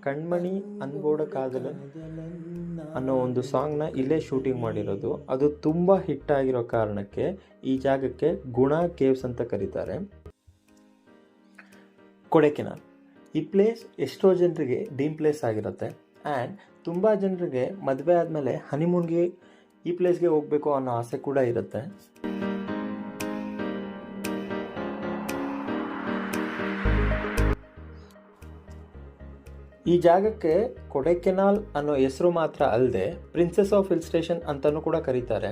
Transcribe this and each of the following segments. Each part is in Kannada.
ಕಣ್ಮಣಿ ಅನ್ಬೋಡ ಕಾದಲ ಅನ್ನೋ ಒಂದು ಸಾಂಗ್ನ ಇಲ್ಲೇ ಶೂಟಿಂಗ್ ಮಾಡಿರೋದು. ಅದು ತುಂಬ ಹಿಟ್ ಆಗಿರೋ ಕಾರಣಕ್ಕೆ ಈ ಜಾಗಕ್ಕೆ ಗುಣ ಕೇವ್ಸ್ ಅಂತ ಕರೀತಾರೆ. ಕೊಡೈಕೆನಾಲ್ ಈ ಪ್ಲೇಸ್ ಎಷ್ಟೋ ಜನರಿಗೆ ಡ್ರೀಮ್ ಪ್ಲೇಸ್ ಆಗಿರುತ್ತೆ. ಆ್ಯಂಡ್ ತುಂಬ ಜನರಿಗೆ ಮದುವೆ ಆದಮೇಲೆ ಹನಿಮೂನ್ಗೆ ಈ ಪ್ಲೇಸ್ಗೆ ಹೋಗಬೇಕು ಅನ್ನೋ ಆಸೆ ಕೂಡ ಇರುತ್ತೆ. ಈ ಜಾಗಕ್ಕೆ ಕೊಡೈಕೆನಾಲ್ ಅನ್ನೋ ಹೆಸರು ಮಾತ್ರ ಅಲ್ಲದೆ ಪ್ರಿನ್ಸೆಸ್ ಆಫ್ ಹಿಲ್ ಸ್ಟೇಷನ್ ಅಂತಲೂ ಕೂಡ ಕರೀತಾರೆ.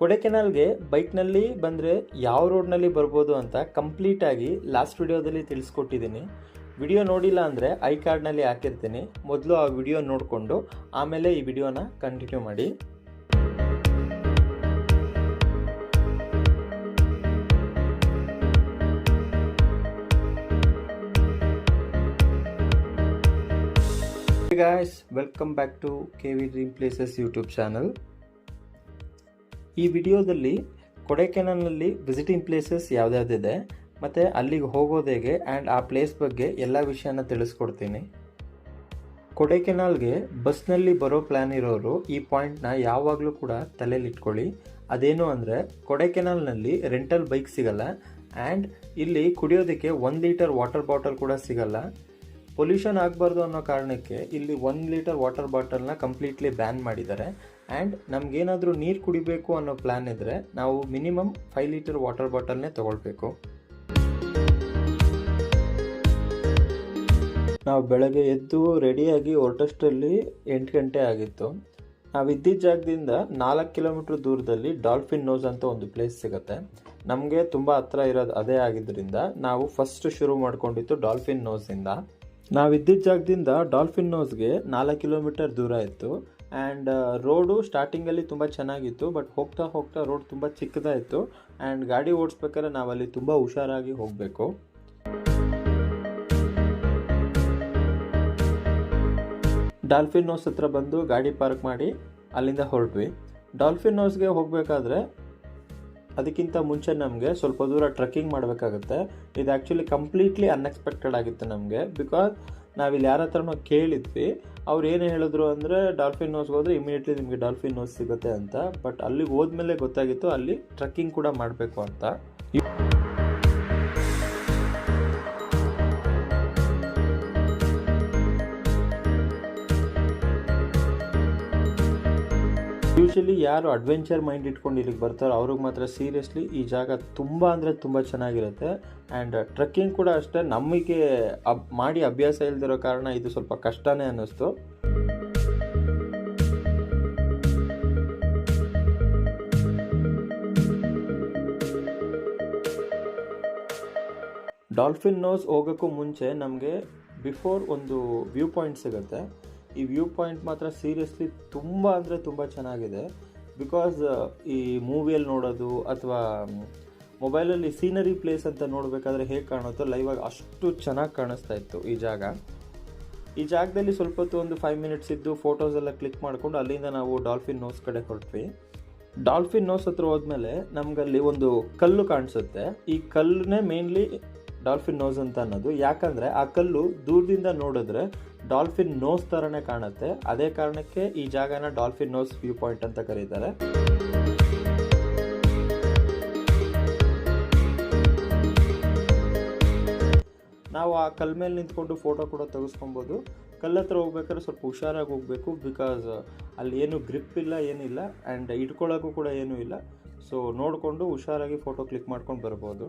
ಕೊಡೈಕೆನಾಲ್ಗೆ ಬೈಕ್ನಲ್ಲಿ ಬಂದರೆ ಯಾವ ರೋಡ್ನಲ್ಲಿ ಬರ್ಬೋದು ಅಂತ ಕಂಪ್ಲೀಟಾಗಿ ಲಾಸ್ಟ್ ವಿಡಿಯೋದಲ್ಲಿ ತಿಳಿಸ್ಕೊಟ್ಟಿದ್ದೀನಿ. ವಿಡಿಯೋ ನೋಡಿಲ್ಲ ಅಂದರೆ ಐ ಕಾರ್ಡ್ನಲ್ಲಿ ಹಾಕಿರ್ತೀನಿ. ಮೊದಲು ಆ ವಿಡಿಯೋ ನೋಡಿಕೊಂಡು ಆಮೇಲೆ ಈ ವಿಡಿಯೋನ ಕಂಟಿನ್ಯೂ ಮಾಡಿ. Hey guys, welcome back to KV Dream Places YouTube channel. ಈ ವಿಡಿಯೋದಲ್ಲಿ ಕೊಡೈಕೆನಾಲ್ನಲ್ಲಿ ವಿಸಿಟಿಂಗ್ ಪ್ಲೇಸಸ್ ಯಾವ್ದಾವ್ದಿದೆ ಮತ್ತು ಅಲ್ಲಿಗೆ ಹೋಗೋದು ಹೇಗೆ ಆ್ಯಂಡ್ ಆ ಪ್ಲೇಸ್ ಬಗ್ಗೆ ಎಲ್ಲ ವಿಷಯನ ತಿಳಿಸ್ಕೊಡ್ತೀನಿ. ಕೊಡೈಕೆನಾಲ್ಗೆ ಬಸ್ನಲ್ಲಿ ಬರೋ ಪ್ಲ್ಯಾನ್ ಇರೋರು ಈ ಪಾಯಿಂಟ್ನ ಯಾವಾಗಲೂ ಕೂಡ ತಲೆಯಲ್ಲಿ ಇಟ್ಕೊಳ್ಳಿ. ಅದೇನು ಅಂದರೆ ಕೊಡೈಕೆನಾಲ್ನಲ್ಲಿ ರೆಂಟಲ್ ಬೈಕ್ ಸಿಗಲ್ಲ ಆ್ಯಂಡ್ ಇಲ್ಲಿ ಕುಡಿಯೋದಕ್ಕೆ 1 ಲೀಟರ್ ವಾಟರ್ ಬಾಟಲ್ ಕೂಡ ಸಿಗಲ್ಲ. ಪೊಲ್ಯೂಷನ್ ಆಗಬಾರ್ದು ಅನ್ನೋ ಕಾರಣಕ್ಕೆ ಇಲ್ಲಿ 1 ಲೀಟರ್ ವಾಟರ್ ಬಾಟಲ್ನ ಕಂಪ್ಲೀಟ್ಲಿ ಬ್ಯಾನ್ ಮಾಡಿದ್ದಾರೆ. ಆ್ಯಂಡ್ ನಮಗೇನಾದರೂ ನೀರು ಕುಡಿಬೇಕು ಅನ್ನೋ ಪ್ಲ್ಯಾನ್ ಇದ್ದರೆ ನಾವು ಮಿನಿಮಮ್ 5 ಲೀಟರ್ ವಾಟರ್ ಬಾಟಲ್ನೇ ತೊಗೊಳ್ಬೇಕು. ನಾವು ಬೆಳಗ್ಗೆ ಎದ್ದು ರೆಡಿಯಾಗಿ ಹೊರಟಷ್ಟರಲ್ಲಿ 8 ಗಂಟೆ ಆಗಿತ್ತು. ನಾವು ಇದ್ದಿದ್ದ ಜಾಗದಿಂದ 4 ಕಿಲೋಮೀಟ್ರ್ ದೂರದಲ್ಲಿ ಡಾಲ್ಫಿನ್ ನೋಸ್ ಅಂತ ಒಂದು ಪ್ಲೇಸ್ ಸಿಗುತ್ತೆ. ನಮಗೆ ತುಂಬ ಹತ್ರ ಇರೋದು ಅದೇ ಆಗಿದ್ದರಿಂದ ನಾವು ಫಸ್ಟ್ ಶುರು ಮಾಡ್ಕೊಂಡಿತ್ತು ಡಾಲ್ಫಿನ್ ನೋಸಿಂದ. ನಾವಿದ್ದಿದ್ದ ಜಾಗದಿಂದ ಡಾಲ್ಫಿನ್ ನೋಸ್ಗೆ 4 ಕಿಲೋಮೀಟರ್ ದೂರ ಇತ್ತು. ಆ್ಯಂಡ್ ರೋಡು ಸ್ಟಾರ್ಟಿಂಗಲ್ಲಿ ತುಂಬ ಚೆನ್ನಾಗಿತ್ತು, ಬಟ್ ಹೋಗ್ತಾ ಹೋಗ್ತಾ ರೋಡ್ ತುಂಬ ಚಿಕ್ಕದಾಯಿತು. ಆ್ಯಂಡ್ ಗಾಡಿ ಓಡಿಸ್ಬೇಕಾದ್ರೆ ನಾವಲ್ಲಿ ತುಂಬ ಹುಷಾರಾಗಿ ಹೋಗಬೇಕು. ಡಾಲ್ಫಿನ್ ನೋಸ್ ಹತ್ರ ಬಂದು ಗಾಡಿ ಪಾರ್ಕ್ ಮಾಡಿ ಅಲ್ಲಿಂದ ಹೊರಟ್ವಿ. ಡಾಲ್ಫಿನ್ ನೋಸ್ಗೆ ಹೋಗಬೇಕಾದ್ರೆ ಅದಕ್ಕಿಂತ ಮುಂಚೆ ನಮಗೆ ಸ್ವಲ್ಪ ದೂರ ಟ್ರೆಕ್ಕಿಂಗ್ ಮಾಡಬೇಕಾಗುತ್ತೆ. ಇದು ಆ್ಯಕ್ಚುಲಿ ಕಂಪ್ಲೀಟ್ಲಿ ಅನ್ಎಕ್ಸ್ಪೆಕ್ಟೆಡ್ ಆಗಿತ್ತು ನಮಗೆ. ಬಿಕಾಸ್ ನಾವಿಲ್ಲಿ ಯಾರ ಹತ್ರನೋ ಕೇಳಿದ್ವಿ, ಅವ್ರು ಏನು ಹೇಳಿದ್ರು ಅಂದರೆ ಡಾಲ್ಫಿನ್ ನೋಸ್ಗೆ ಹೋದರೆ ಇಮಿಡಿಯೇಟ್ಲಿ ನಿಮಗೆ ಡಾಲ್ಫಿನ್ ನೋಸ್ ಸಿಗುತ್ತೆ ಅಂತ. ಬಟ್ ಅಲ್ಲಿಗೆ ಹೋದ್ಮೇಲೆ ಗೊತ್ತಾಗಿತ್ತು ಅಲ್ಲಿ ಟ್ರೆಕ್ಕಿಂಗ್ ಕೂಡ ಮಾಡಬೇಕು ಅಂತ. ಯೂಶಲಿ ಯಾರು ಅಡ್ವೆಂಚರ್ ಮೈಂಡ್ ಇಟ್ಕೊಂಡು ಇಲ್ಲಿಗೆ ಬರ್ತಾರೋ ಅವ್ರಿಗೆ ಮಾತ್ರ ಸೀರಿಯಸ್ಲಿ ಈ ಜಾಗ ತುಂಬ ಅಂದರೆ ತುಂಬ ಚೆನ್ನಾಗಿರುತ್ತೆ. ಆ್ಯಂಡ್ ಟ್ರೆಕ್ಕಿಂಗ್ ಕೂಡ ಅಷ್ಟೇ, ನಮಗೆ ಮಾಡಿ ಅಭ್ಯಾಸ ಇಲ್ದಿರೋ ಕಾರಣ ಇದು ಸ್ವಲ್ಪ ಕಷ್ಟನೇ ಅನ್ನಿಸ್ತು. ಡಾಲ್ಫಿನ್ ನೋಸ್ ಹೋಗೋಕ್ಕೂ ಮುಂಚೆ ನಮಗೆ ಬಿಫೋರ್ ಒಂದು ವ್ಯೂ ಪಾಯಿಂಟ್ ಸಿಗುತ್ತೆ. ಈ ವ್ಯೂ ಪಾಯಿಂಟ್ ಮಾತ್ರ ಸೀರಿಯಸ್ಲಿ ತುಂಬ ಅಂದರೆ ತುಂಬ ಚೆನ್ನಾಗಿದೆ. ಬಿಕಾಸ್ ಈ ಮೂವಿಯಲ್ಲಿ ನೋಡೋದು ಅಥವಾ ಮೊಬೈಲಲ್ಲಿ ಸೀನರಿ ಪ್ಲೇಸ್ ಅಂತ ನೋಡಬೇಕಾದ್ರೆ ಹೇಗೆ ಕಾಣುತ್ತೋ ಲೈವಾಗಿ ಅಷ್ಟು ಚೆನ್ನಾಗಿ ಕಾಣಿಸ್ತಾ ಇತ್ತು ಈ ಜಾಗ. ಈ ಜಾಗದಲ್ಲಿ ಸ್ವಲ್ಪ ಹೊತ್ತು ಒಂದು 5 ಮಿನಿಟ್ಸ್ ಇದ್ದು ಫೋಟೋಸ್ ಎಲ್ಲ ಕ್ಲಿಕ್ ಮಾಡಿಕೊಂಡು ಅಲ್ಲಿಂದ ನಾವು ಡಾಲ್ಫಿನ್ ನೋಸ್ ಕಡೆ ಹೊರಟ್ವಿ. ಡಾಲ್ಫಿನ್ ನೋಸ್ ಹತ್ರ ಹೋದ್ಮೇಲೆ ನಮಗಲ್ಲಿ ಒಂದು ಕಲ್ಲು ಕಾಣಿಸುತ್ತೆ. ಈ ಕಲ್ಲನ್ನೇ ಮೇನ್ಲಿ ಡಾಲ್ಫಿನ್ ನೋಸ್ ಅಂತ ಅನ್ನೋದು. ಯಾಕಂದರೆ ಆ ಕಲ್ಲು ದೂರದಿಂದ ನೋಡಿದ್ರೆ ಡಾಲ್ಫಿನ್ ನೋಸ್ ಥರನೇ ಕಾಣುತ್ತೆ. ಅದೇ ಕಾರಣಕ್ಕೆ ಈ ಜಾಗನ ಡಾಲ್ಫಿನ್ ನೋಸ್ ವ್ಯೂ ಪಾಯಿಂಟ್ ಅಂತ ಕರೀತಾರೆ. ನಾವು ಆ ಕಲ್ ಮೇಲೆ ನಿಂತ್ಕೊಂಡು ಫೋಟೋ ಕೂಡ ತೆಗೆಸ್ಕೊಬೋದು. ಕಲ್ಲತ್ರ ಹೋಗ್ಬೇಕಾದ್ರೆ ಸ್ವಲ್ಪ ಹುಷಾರಾಗಿ ಹೋಗಬೇಕು. ಬಿಕಾಸ್ ಅಲ್ಲಿ ಏನು ಗ್ರಿಪ್ ಇಲ್ಲ, ಏನಿಲ್ಲ. ಆ್ಯಂಡ್ ಇಟ್ಕೊಳ್ಳೋಕ್ಕೂ ಕೂಡ ಏನೂ ಇಲ್ಲ. ಸೊ ನೋಡಿಕೊಂಡು ಹುಷಾರಾಗಿ ಫೋಟೋ ಕ್ಲಿಕ್ ಮಾಡ್ಕೊಂಡು ಬರ್ಬೋದು.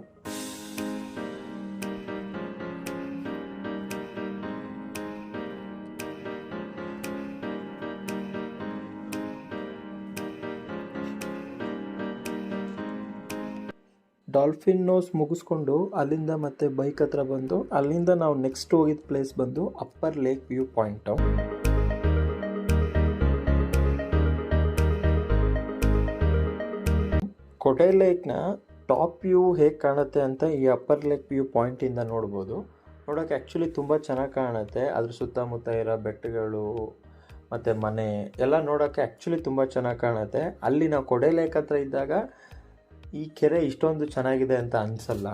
ಡಾಲ್ಫಿನ್ ನೋಸ್ ಮುಗಿಸ್ಕೊಂಡು ಅಲ್ಲಿಂದ ಮತ್ತೆ ಬೈಕ್ ಹತ್ರ ಬಂದು ಅಲ್ಲಿಂದ ನಾವು ನೆಕ್ಸ್ಟ್ ಹೋಗಿದ್ದ ಪ್ಲೇಸ್ ಬಂದು upper lake view point. Kodai ಲೇಕ್ನ ಟಾಪ್ ವ್ಯೂ ಹೇಗೆ ಕಾಣುತ್ತೆ ಅಂತ ಈ ಅಪ್ಪರ್ ಲೇಕ್ ವ್ಯೂ ಪಾಯಿಂಟಿಂದ ನೋಡ್ಬೋದು. ನೋಡೋಕ್ಕೆ ಆ್ಯಕ್ಚುಲಿ ತುಂಬ ಚೆನ್ನಾಗಿ ಕಾಣುತ್ತೆ. ಅದ್ರ ಸುತ್ತಮುತ್ತ ಇರೋ ಬೆಟ್ಟಗಳು ಮತ್ತು ಮನೆ ಎಲ್ಲ ನೋಡೋಕ್ಕೆ ಆ್ಯಕ್ಚುಲಿ ತುಂಬ ಚೆನ್ನಾಗಿ ಕಾಣುತ್ತೆ. ಅಲ್ಲಿ ನಾವು ಕೊಡೈ ಲೇಕ್ ಹತ್ರ ಇದ್ದಾಗ ಈ ಕೆರೆ ಇಷ್ಟೊಂದು ಚೆನ್ನಾಗಿದೆ ಅಂತ ಅನಿಸಲ್ಲ.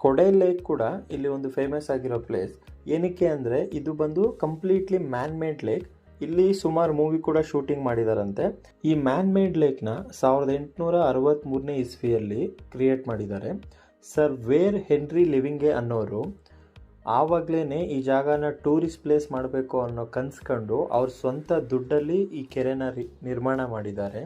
ಕೊಡೈ ಲೇಕ್ ಕೂಡ ಇಲ್ಲಿ ಒಂದು ಫೇಮಸ್ ಆಗಿರೋ ಪ್ಲೇಸ್. ಏನಕ್ಕೆ ಅಂದರೆ ಇದು ಬಂದು ಕಂಪ್ಲೀಟ್ಲಿ ಮ್ಯಾನ್ ಮೇಡ್ ಲೇಕ್. ಇಲ್ಲಿ ಸುಮಾರು ಮೂವಿ ಕೂಡ ಶೂಟಿಂಗ್ ಮಾಡಿದಾರಂತೆ. ಈ ಮ್ಯಾನ್ ಮೇಡ್ ಲೇಕ್ನ 1863ನೇ ಇಸ್ವಿಯಲ್ಲಿ ಕ್ರಿಯೇಟ್ ಮಾಡಿದ್ದಾರೆ. ಸರ್ ವೇರ್ ಹೆನ್ರಿ ಲಿವಿಂಗೆ ಅನ್ನೋರು ಆವಾಗಲೇ ಈ ಜಾಗನ ಟೂರಿಸ್ಟ್ ಪ್ಲೇಸ್ ಮಾಡಬೇಕು ಅನ್ನೋ ಕನ್ಸ್ಕೊಂಡು ಅವ್ರ ಸ್ವಂತ ದುಡ್ಡಲ್ಲಿ ಈ ಕೆರೆನ ನಿರ್ಮಾಣ ಮಾಡಿದ್ದಾರೆ.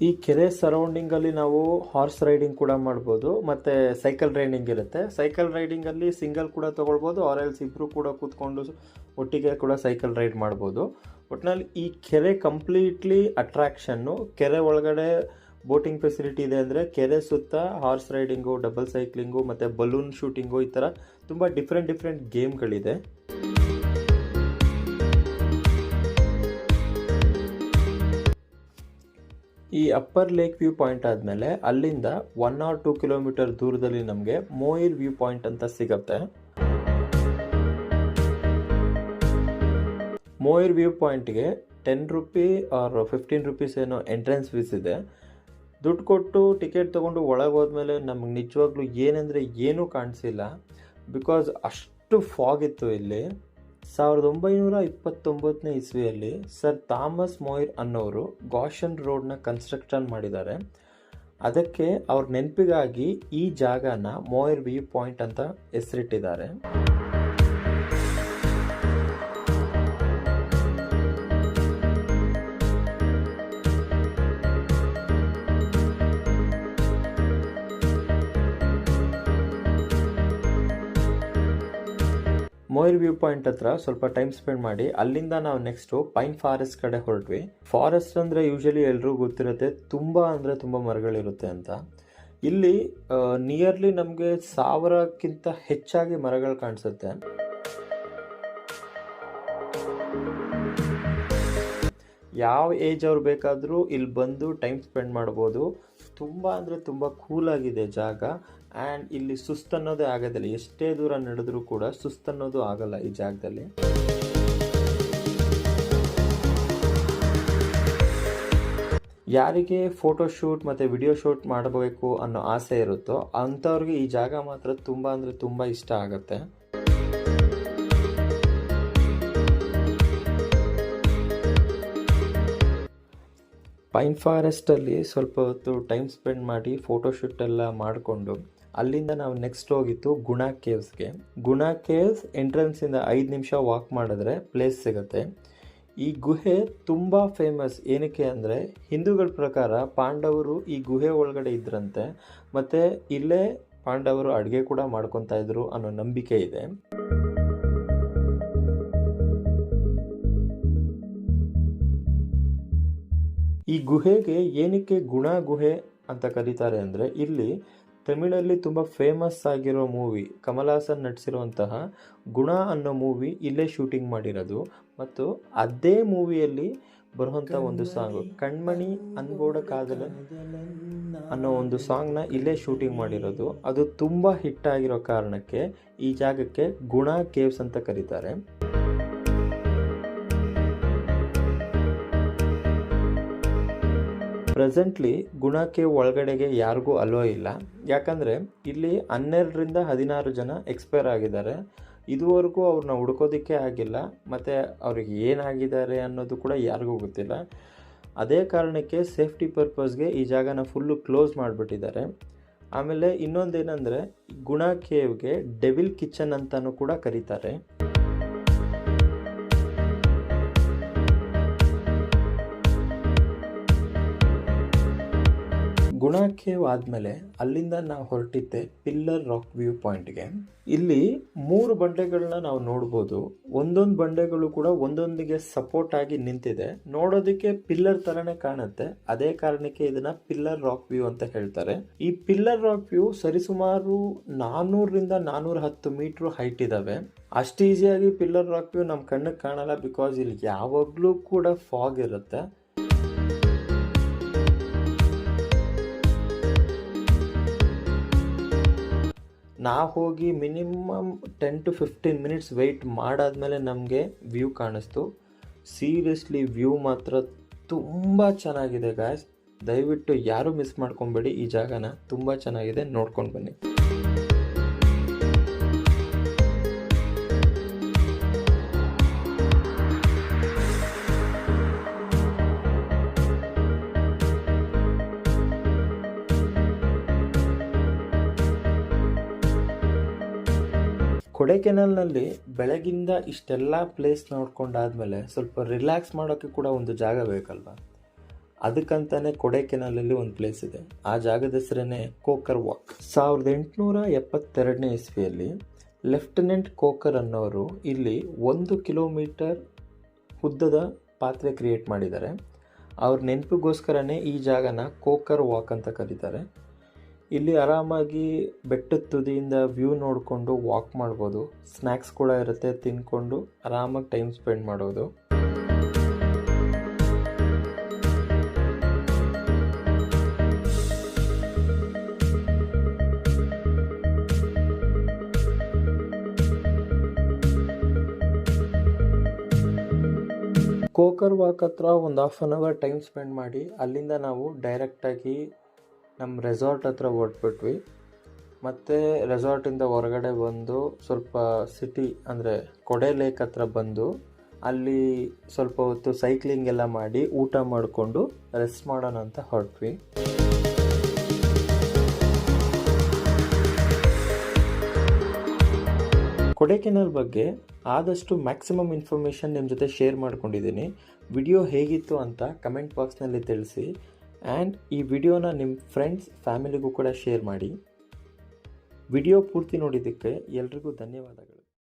ಈ ಕೆರೆ ಸರೌಂಡಿಂಗಲ್ಲಿ ನಾವು ಹಾರ್ಸ್ ರೈಡಿಂಗ್ ಕೂಡ ಮಾಡ್ಬೋದು, ಮತ್ತು ಸೈಕಲ್ ರೈಡಿಂಗ್ ಇರುತ್ತೆ. ಸೈಕಲ್ ರೈಡಿಂಗಲ್ಲಿ ಸಿಂಗಲ್ ಕೂಡ ತೊಗೊಳ್ಬೋದು, ಆರ್ ಎಲ್ಸ್ ಇಬ್ಬರು ಕೂಡ ಕೂತ್ಕೊಂಡು ಒಟ್ಟಿಗೆ ಕೂಡ ಸೈಕಲ್ ರೈಡ್ ಮಾಡ್ಬೋದು. ಒಟ್ಟಿನಲ್ಲಿ ಈ ಕೆರೆ ಕಂಪ್ಲೀಟ್ಲಿ ಅಟ್ರಾಕ್ಷನ್ನು. ಕೆರೆ ಒಳಗಡೆ ಬೋಟಿಂಗ್ ಫೆಸಿಲಿಟಿ ಇದೆ ಅಂದರೆ ಕೆರೆ ಸುತ್ತ ಹಾರ್ಸ್ ರೈಡಿಂಗು, ಡಬಲ್ ಸೈಕ್ಲಿಂಗು ಮತ್ತು ಬಲೂನ್ ಶೂಟಿಂಗು ಈ ಥರ ತುಂಬ ಡಿಫ್ರೆಂಟ್ ಗೇಮ್ಗಳಿದೆ. ಈ ಅಪ್ಪರ್ ಲೇಕ್ ವ್ಯೂ ಪಾಯಿಂಟ್ ಆದಮೇಲೆ ಅಲ್ಲಿಂದ 1 or 2 ಕಿಲೋಮೀಟರ್ ದೂರದಲ್ಲಿ ನಮಗೆ ಮೋಯಿರ್ ವ್ಯೂ ಪಾಯಿಂಟ್ ಅಂತ ಸಿಗುತ್ತೆ. ಮೋಯಿರ್ ವ್ಯೂ ಪಾಯಿಂಟ್ಗೆ 10 ರೂಪಿ ಆರ್ 15 ರೂಪೀಸ್ ಏನೋ ಎಂಟ್ರೆನ್ಸ್ ಫೀಸ್ ಇದೆ. ದುಡ್ಡು ಕೊಟ್ಟು ಟಿಕೆಟ್ ತೊಗೊಂಡು ಒಳಗೆ ಹೋದ್ಮೇಲೆ ನಮಗೆ ನಿಜವಾಗ್ಲೂ ಏನಂದರೆ ಏನೂ ಕಾಣಿಸಿಲ್ಲ, ಬಿಕಾಸ್ ಅಷ್ಟು ಫಾಗ್ ಇತ್ತು ಇಲ್ಲಿ. 1929ನೇ ಇಸ್ವಿಯಲ್ಲಿ ಸರ್ ಥಾಮಸ್ ಮೋಯಿರ್ ಅನ್ನೋರು ಗಾಷನ್ ರೋಡ್ನ ಕನ್ಸ್ಟ್ರಕ್ಷನ್ ಮಾಡಿದ್ದಾರೆ. ಅದಕ್ಕೆ ಅವ್ರ ನೆನಪಿಗಾಗಿ ಈ ಜಾಗನ ಮೋಯಿರ್ ವ್ಯೂ ಪಾಯಿಂಟ್ ಅಂತ ಹೆಸರಿಟ್ಟಿದ್ದಾರೆ. ಮೋಯಿರ್ ವ್ಯೂ ಪಾಯಿಂಟ್ ಹತ್ರ ಸ್ವಲ್ಪ ಟೈಮ್ ಸ್ಪೆಂಡ್ ಮಾಡಿ ಅಲ್ಲಿಂದ ನಾವು ನೆಕ್ಸ್ಟು ಪೈನ್ ಫಾರೆಸ್ಟ್ ಕಡೆ ಹೊರಟ್ವಿ. ಫಾರೆಸ್ಟ್ ಅಂದರೆ ಯೂಶಲಿ ಎಲ್ರಿಗೂ ಗೊತ್ತಿರುತ್ತೆ, ತುಂಬ ಮರಗಳಿರುತ್ತೆ ಅಂತ. ಇಲ್ಲಿ ನಿಯರ್ಲಿ ನಮಗೆ 1000ಕ್ಕಿಂತ ಹೆಚ್ಚಾಗಿ ಮರಗಳು ಕಾಣಿಸುತ್ತೆ. ಯಾವ ಏಜ್ ಅವ್ರು ಬೇಕಾದರೂ ಇಲ್ಲಿ ಬಂದು ಟೈಮ್ ಸ್ಪೆಂಡ್ ಮಾಡ್ಬೋದು. ತುಂಬ ಕೂಲಾಗಿದೆ ಜಾಗ. ಆ್ಯಂಡ್ ಇಲ್ಲಿ ಸುಸ್ತನ್ನೋದೇ ಆಗೋದಿಲ್ಲ, ಎಷ್ಟೇ ದೂರ ನಡೆದ್ರೂ ಕೂಡ ಸುಸ್ತನ್ನೋದು ಆಗಲ್ಲ ಈ ಜಾಗದಲ್ಲಿ. ಯಾರಿಗೆ ಫೋಟೋಶೂಟ್ ಮತ್ತು ವಿಡಿಯೋ ಶೂಟ್ ಮಾಡಬೇಕು ಅನ್ನೋ ಆಸೆ ಇರುತ್ತೋ ಅಂಥವ್ರಿಗೆ ಈ ಜಾಗ ಮಾತ್ರ ತುಂಬ ಇಷ್ಟ ಆಗುತ್ತೆ. ಪೈನ್ ಫಾರೆಸ್ಟಲ್ಲಿ ಸ್ವಲ್ಪ ಹೊತ್ತು ಟೈಮ್ ಸ್ಪೆಂಡ್ ಮಾಡಿ ಫೋಟೋಶೂಟ್ ಎಲ್ಲ ಮಾಡಿಕೊಂಡು ಅಲ್ಲಿಂದ ನಾವು ನೆಕ್ಸ್ಟ್ ಹೋಗಿತ್ತು ಗುಣ ಕೇವ್ಸ್ಗೆ. ಗುಣ ಕೇವ್ಸ್ ಎಂಟ್ರೆನ್ಸಿಂದ 5 ನಿಮಿಷ ವಾಕ್ ಮಾಡಿದ್ರೆ ಪ್ಲೇಸ್ ಸಿಗುತ್ತೆ. ಈ ಗುಹೆ ತುಂಬ ಫೇಮಸ್. ಏನಕ್ಕೆ ಅಂದರೆ ಹಿಂದೂಗಳ ಪ್ರಕಾರ ಪಾಂಡವರು ಈ ಗುಹೆ ಒಳಗಡೆ ಇದ್ರಂತೆ, ಮತ್ತು ಇಲ್ಲೇ ಪಾಂಡವರು ಅಡುಗೆ ಕೂಡ ಮಾಡ್ಕೊತಾ ಇದ್ರು ಅನ್ನೋ ನಂಬಿಕೆ ಇದೆ. ಈ ಗುಹೆಗೆ ಏನಕ್ಕೆ ಗುಣ ಗುಹೆ ಅಂತ ಕರೀತಾರೆ ಅಂದರೆ ಇಲ್ಲಿ ತಮಿಳಲ್ಲಿ ತುಂಬ ಫೇಮಸ್ ಆಗಿರೋ ಮೂವಿ ಕಮಲ್ ಹಾಸನ್ ನಟಿಸಿರುವಂತಹ ಗುಣ ಅನ್ನೋ ಮೂವಿ ಇಲ್ಲೇ ಶೂಟಿಂಗ್ ಮಾಡಿರೋದು. ಮತ್ತು ಅದೇ ಮೂವಿಯಲ್ಲಿ ಬರುವಂಥ ಒಂದು ಸಾಂಗು ಕಣ್ಮಣಿ ಅನ್ಬೋಡ ಕಾದಲ ಅನ್ನೋ ಒಂದು ಸಾಂಗ್ನ ಇಲ್ಲೇ ಶೂಟಿಂಗ್ ಮಾಡಿರೋದು. ಅದು ತುಂಬ ಹಿಟ್ ಆಗಿರೋ ಕಾರಣಕ್ಕೆ ಈ ಜಾಗಕ್ಕೆ ಗುಣ ಕೇವ್ಸ್ ಅಂತ ಕರೀತಾರೆ. ಪ್ರೆಸೆಂಟ್ಲಿ ಗುಣ ಕೇವ್ ಒಳಗಡೆಗೆ ಯಾರಿಗೂ ಅಲೋ ಇಲ್ಲ, ಯಾಕಂದರೆ ಇಲ್ಲಿ 12ರಿಂದ 16 ಜನ ಎಕ್ಸ್ಪೈರ್ ಆಗಿದ್ದಾರೆ. ಇದುವರೆಗೂ ಅವ್ರನ್ನ ಹುಡ್ಕೋದಕ್ಕೆ ಆಗಿಲ್ಲ, ಮತ್ತು ಅವ್ರಿಗೆ ಏನಾಗಿದ್ದಾರೆ ಅನ್ನೋದು ಕೂಡ ಯಾರಿಗೂ ಗೊತ್ತಿಲ್ಲ. ಅದೇ ಕಾರಣಕ್ಕೆ ಸೇಫ್ಟಿ ಪರ್ಪಸ್ಗೆ ಈ ಜಾಗನ ಫುಲ್ಲು ಕ್ಲೋಸ್ ಮಾಡಿಬಿಟ್ಟಿದ್ದಾರೆ. ಆಮೇಲೆ ಇನ್ನೊಂದೇನೆಂದರೆ ಗುಣ ಕೇವ್ಗೆ ಡೆವಿಲ್ ಕಿಚನ್ ಅಂತಲೂ ಕೂಡ ಕರೀತಾರೆ. ಗುಣ ಕೇವ್ ಆದಮೇಲೆ ಅಲ್ಲಿಂದ ನಾವು ಹೊರಟಿದ್ದೆ ಪಿಲ್ಲರ್ ರಾಕ್ ವ್ಯೂ ಪಾಯಿಂಟ್ಗೆ. ಇಲ್ಲಿ 3 ಬಂಡೆಗಳನ್ನ ನಾವು ನೋಡ್ಬೋದು. ಒಂದೊಂದು ಬಂಡೆಗಳು ಕೂಡ ಒಂದೊಂದಿಗೆ ಸಪೋರ್ಟ್ ಆಗಿ ನಿಂತಿದೆ. ನೋಡೋದಕ್ಕೆ ಪಿಲ್ಲರ್ ಥರನೇ ಕಾಣುತ್ತೆ. ಅದೇ ಕಾರಣಕ್ಕೆ ಇದನ್ನ ಪಿಲ್ಲರ್ ರಾಕ್ ವ್ಯೂ ಅಂತ ಹೇಳ್ತಾರೆ. ಈ ಪಿಲ್ಲರ್ ರಾಕ್ ವ್ಯೂ ಸರಿಸುಮಾರು 400ರಿಂದ 410 ಮೀಟ್ರ್ ಹೈಟ್ ಇದ್ದಾವೆ. ಅಷ್ಟು ಈಸಿಯಾಗಿ ಪಿಲ್ಲರ್ ರಾಕ್ ವ್ಯೂ ನಮ್ಮ ಕಣ್ಣಿಗೆ ಕಾಣಲ್ಲ, ಬಿಕಾಸ್ ಇಲ್ಲಿ ಯಾವಾಗಲೂ ಕೂಡ ಫಾಗ್ ಇರುತ್ತೆ. ನಾವು ಹೋಗಿ ಮಿನಿಮಮ್ 10 to 15 ಮಿನಿಟ್ಸ್ ವೆಯ್ಟ್ ಮಾಡಾದ್ಮೇಲೆ ನಮಗೆ ವ್ಯೂ ಕಾಣಿಸ್ತು. ಸೀರಿಯಸ್ಲಿ ವ್ಯೂ ಮಾತ್ರ ತುಂಬ ಚೆನ್ನಾಗಿದೆ ಗಾಯ್ಸ್. ದಯವಿಟ್ಟು ಯಾರೂ ಮಿಸ್ ಮಾಡ್ಕೊಬೇಡಿ, ಈ ಜಾಗನ ತುಂಬ ಚೆನ್ನಾಗಿದೆ, ನೋಡ್ಕೊಂಡು ಬನ್ನಿ. ಕೊಡೈಕೆನಾಲ್ನಲ್ಲಿ ಬೆಳಗಿಂದ ಇಷ್ಟೆಲ್ಲ ಪ್ಲೇಸ್ ನೋಡ್ಕೊಂಡಾದ್ಮೇಲೆ ಸ್ವಲ್ಪ ರಿಲ್ಯಾಕ್ಸ್ ಮಾಡೋಕ್ಕೆ ಕೂಡ ಒಂದು ಜಾಗ ಬೇಕಲ್ವ. ಅದಕ್ಕಂತಾನೆ ಕೊಡೈಕೆನಾಲಲ್ಲಿ ಒಂದು ಪ್ಲೇಸ್ ಇದೆ. ಆ ಜಾಗದ ಹೆಸರೇ ಕೋಕರ್ ವಾಕ್. 1872 ಇಸ್ವಿಯಲ್ಲಿ ಲೆಫ್ಟಿನೆಂಟ್ ಕೋಕರ್ ಅನ್ನೋರು ಇಲ್ಲಿ 1 ಕಿಲೋಮೀಟರ್ ಉದ್ದದ ಪಾತ್ರೆ ಕ್ರಿಯೇಟ್ ಮಾಡಿದ್ದಾರೆ. ಅವ್ರ ನೆನಪಿಗೋಸ್ಕರನೇ ಈ ಜಾಗನ ಕೋಕರ್ ವಾಕ್ ಅಂತ ಕರೀತಾರೆ. ಇಲ್ಲಿ ಆರಾಮಾಗಿ ಬೆಟ್ಟದ ತುದಿಯಿಂದ ವ್ಯೂ ನೋಡಿಕೊಂಡು ವಾಕ್ ಮಾಡ್ಬೋದು. ಸ್ನ್ಯಾಕ್ಸ್ ಕೂಡ ಇರುತ್ತೆ, ತಿನ್ಕೊಂಡು ಆರಾಮಾಗಿ ಟೈಮ್ ಸ್ಪೆಂಡ್ ಮಾಡೋದು. ಕೋಕರ್ ವಾಕ್ ಹತ್ರ ಒಂದು half an hour time spend ಮಾಡಿ ಅಲ್ಲಿಂದ ನಾವು ಡೈರೆಕ್ಟಾಗಿ ನಮ್ಮ ರೆಸಾರ್ಟ್ ಹತ್ರ ಹೊರಟ್ಬಿಟ್ವಿ. ಮತ್ತು ರೆಸಾರ್ಟಿಂದ ಹೊರಗಡೆ ಬಂದು ಸ್ವಲ್ಪ ಸಿಟಿ ಅಂದರೆ ಕೊಡೆ ಲೇಕ್ ಹತ್ರ ಬಂದು ಅಲ್ಲಿ ಸ್ವಲ್ಪ ಹೊತ್ತು ಸೈಕ್ಲಿಂಗ್ ಎಲ್ಲ ಮಾಡಿ ಊಟ ಮಾಡಿಕೊಂಡು ರೆಸ್ಟ್ ಮಾಡೋಣ ಅಂತ ಹೊರಟ್ವಿ. ಕೊಡೈಕೆನಾಲ್ ಬಗ್ಗೆ ಆದಷ್ಟು ಮ್ಯಾಕ್ಸಿಮಮ್ ಇನ್ಫಾರ್ಮೇಷನ್ ನಿಮ್ಮ ಜೊತೆ ಶೇರ್ ಮಾಡ್ಕೊಂಡಿದ್ದೀನಿ. ವಿಡಿಯೋ ಹೇಗಿತ್ತು ಅಂತ ಕಮೆಂಟ್ ಬಾಕ್ಸ್ನಲ್ಲಿ ತಿಳಿಸಿ. ಆ್ಯಂಡ್ ಈ ವಿಡಿಯೋನ ನಿಮ್ಮ ಫ್ರೆಂಡ್ಸ್ ಫ್ಯಾಮಿಲಿಗೂ ಕೂಡ ಶೇರ್ ಮಾಡಿ. ವಿಡಿಯೋ ಪೂರ್ತಿ ನೋಡಿದ್ದಕ್ಕೆ ಎಲ್ರಿಗೂ ಧನ್ಯವಾದಗಳು.